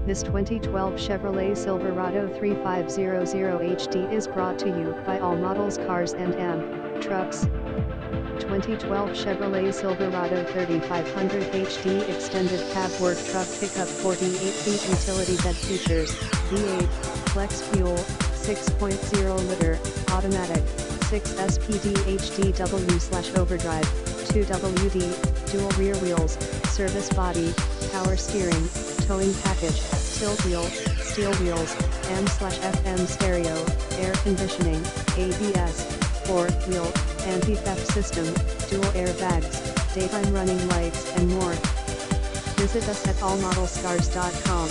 This 2012 Chevrolet Silverado 3500 HD is brought to you by All Models Cars and Trucks. 2012 Chevrolet Silverado 3500 HD Extended Cab Work Truck Pickup 48 feet Utility Bed Features, V8, Flex Fuel, 6.0 liter, Automatic, 6 SPD HDW/overdrive, 2WD, Dual Rear Wheels, Service Body, Power Steering, Towing Package, Tilt Wheel, Steel Wheels, AM/FM Stereo, Air Conditioning, ABS, 4-wheel, Anti-Theft System, Dual Airbags, Daytime Running Lights and more. Visit us at allmodelscars.com.